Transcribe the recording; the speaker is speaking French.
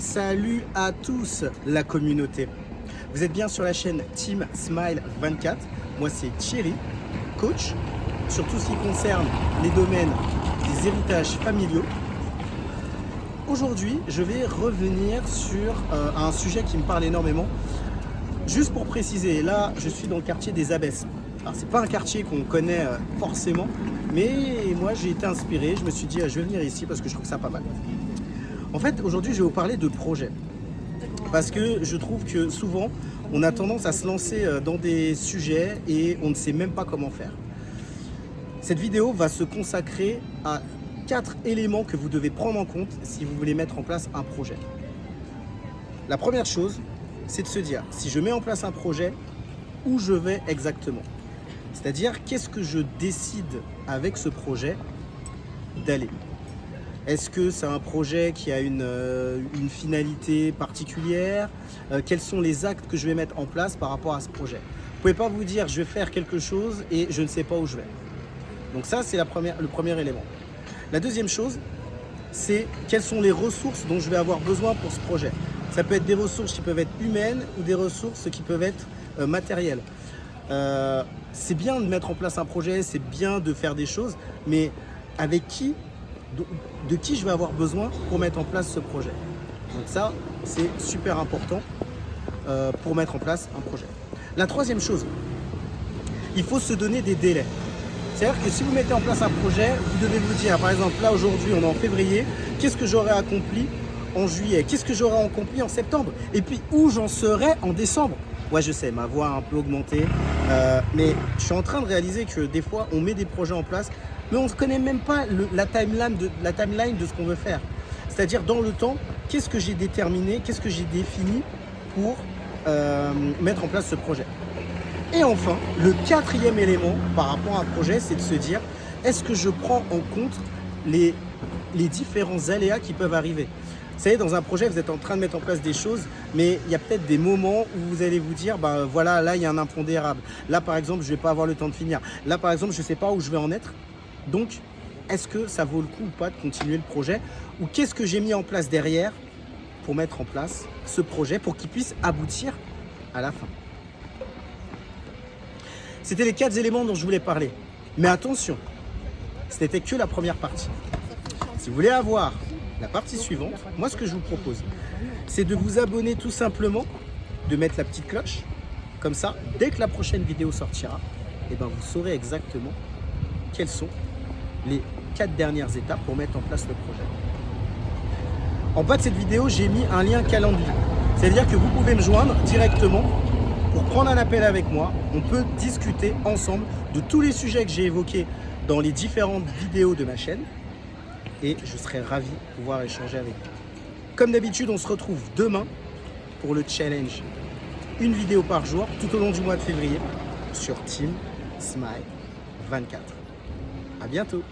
Salut à tous la communauté. Vous êtes bien sur la chaîne Team Smile 24. Moi c'est Thierry, coach sur tout ce qui concerne les domaines des héritages familiaux. Aujourd'hui, je vais revenir sur un sujet qui me parle énormément. Juste pour préciser, là je suis dans le quartier des Abbesses. Alors c'est pas un quartier qu'on connaît forcément, mais moi j'ai été inspiré, je me suis dit je vais venir ici parce que je trouve ça pas mal. En fait, aujourd'hui, je vais vous parler de projets. Parce que je trouve que souvent, on a tendance à se lancer dans des sujets et on ne sait même pas comment faire. Cette vidéo va se consacrer à 4 éléments que vous devez prendre en compte si vous voulez mettre en place un projet. La première chose, c'est de se dire, si je mets en place un projet, où je vais exactement? C'est-à-dire, qu'est-ce que je décide avec ce projet d'aller? Est-ce que c'est un projet qui a une finalité particulière? Quels sont les actes que je vais mettre en place par rapport à ce projet? Vous ne pouvez pas vous dire je vais faire quelque chose et je ne sais pas où je vais. Donc ça, c'est le premier élément. La deuxième chose, c'est quelles sont les ressources dont je vais avoir besoin pour ce projet. Ça peut être des ressources qui peuvent être humaines ou des ressources qui peuvent être matérielles. C'est bien de mettre en place un projet, c'est bien de faire des choses, mais avec qui? De qui je vais avoir besoin pour mettre en place ce projet. Donc ça, c'est super important pour mettre en place un projet. La troisième chose, il faut se donner des délais. C'est-à-dire que si vous mettez en place un projet, vous devez vous dire, par exemple, là aujourd'hui, on est en février, qu'est-ce que j'aurai accompli en juillet? Qu'est-ce que j'aurai accompli en septembre? Et puis, où j'en serai en décembre? Ouais, je sais, ma voix a un peu augmenté, mais je suis en train de réaliser que des fois, on met des projets en place, mais on ne connaît même pas la timeline de ce qu'on veut faire. C'est-à-dire dans le temps, qu'est-ce que j'ai déterminé, qu'est-ce que j'ai défini pour mettre en place ce projet. Et enfin, le quatrième élément par rapport à un projet, c'est de se dire, est-ce que je prends en compte les différents aléas qui peuvent arriver? Vous savez, dans un projet, vous êtes en train de mettre en place des choses, mais il y a peut-être des moments où vous allez vous dire, voilà, là, il y a un impondérable. Là, par exemple, je ne vais pas avoir le temps de finir. Là, par exemple, je ne sais pas où je vais en être. Donc, est-ce que ça vaut le coup ou pas de continuer le projet? Ou qu'est-ce que j'ai mis en place derrière pour mettre en place ce projet pour qu'il puisse aboutir à la fin? C'était les 4 éléments dont je voulais parler. Mais attention, ce n'était que la première partie. Si vous voulez avoir la partie suivante, moi ce que je vous propose, c'est de vous abonner tout simplement, de mettre la petite cloche. Comme ça, dès que la prochaine vidéo sortira, vous saurez exactement quelles sont les 4 dernières étapes pour mettre en place le projet. En bas de cette vidéo, j'ai mis un lien calendrier. C'est-à-dire que vous pouvez me joindre directement pour prendre un appel avec moi. On peut discuter ensemble de tous les sujets que j'ai évoqués dans les différentes vidéos de ma chaîne. Et je serai ravi de pouvoir échanger avec vous. Comme d'habitude, on se retrouve demain pour le challenge. Une vidéo par jour tout au long du mois de février sur Team Smile 24. À bientôt.